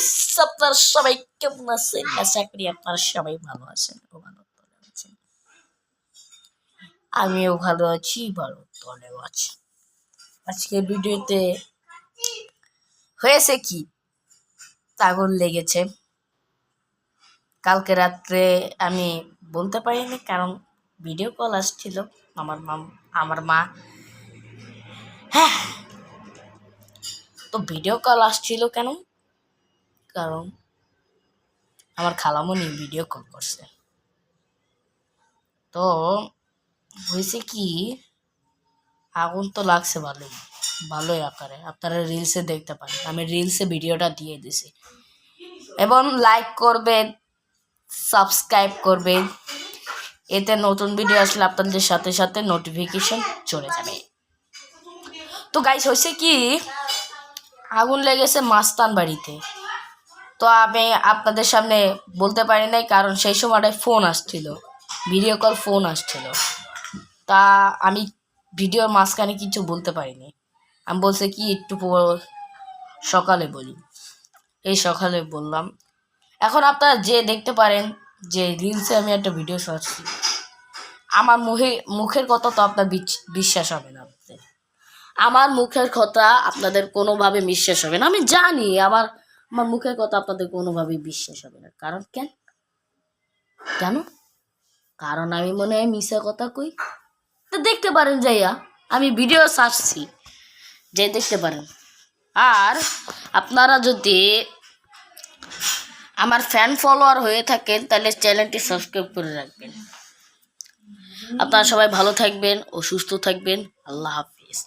Guys, আপনারা সবাই কেমন আছেন? আশা করি আপনারা সবাই ভালো আছেন ও ভালো আছেন। আমিও ভালো আছি, ভালো তলেও আছি। আজকে ভিডিওতে হয়েছে কি, আগুন লেগেছে। কালকে রাত্রে আমি বলতে পারিনি, কারণ ভিডিও কল আসছিল আমার মা। হ্যাঁ, তো ভিডিও কল আসছিল কেন? কারণ আমার খালামণি ভিডিও কল করছে। তো হয়েছে কি, আগুন তো লাগছে ভালোই আকারে। আপনারা রিলসে দেখতে পারেন, আমি রিলসে ভিডিওটা দিয়ে দিছি। এবং লাইক করবেন, সাবস্ক্রাইব করবেন, এতে নতুন ভিডিও আসলে আপনাদের সাথে সাথে নোটিফিকেশন চলে যাবে। তো গাইস, হয়েছে কি, আগুন লেগেছে মাস্তান বাড়িতে। তো আমি আপনাদের সামনে বলতে পারি নাই, কারণ সেই সময়টায় ফোন আসছিল, ভিডিও কল ফোন আসছিল। তা আমি ভিডিওর মাঝখানে কিছু বলতে পারিনি। আমি বলছি কি একটু সকালে বলি, এই সকালে বললাম। এখন আপনারা যে দেখতে পারেন যে রিলসে আমি একটা ভিডিও ছাড়ছি, আমার মুখের কথা তো আপনার বিশ্বাস হবে না। আমার মুখের কথা আপনাদের কোনোভাবে বিশ্বাস হবে না। আমি জানি আমার মুখের কথা আপনাদের কোনোভাবেই বিশ্বাস হবে না। কারণ কেন? কারণ আমি মনে হয় মিশা কথা কই। তো দেখতে পারেন যাইয়া, আমি ভিডিও ছাড়ছি, যে দেখতে পারেন। আর আপনারা যদি আমার ফ্যান ফলোয়ার হয়ে থাকেন, তাহলে চ্যানেলটি সাবস্ক্রাইব করে রাখবেন। আপনারা সবাই ভালো থাকবেন ও সুস্থ থাকবেন। আল্লাহ হাফিজ।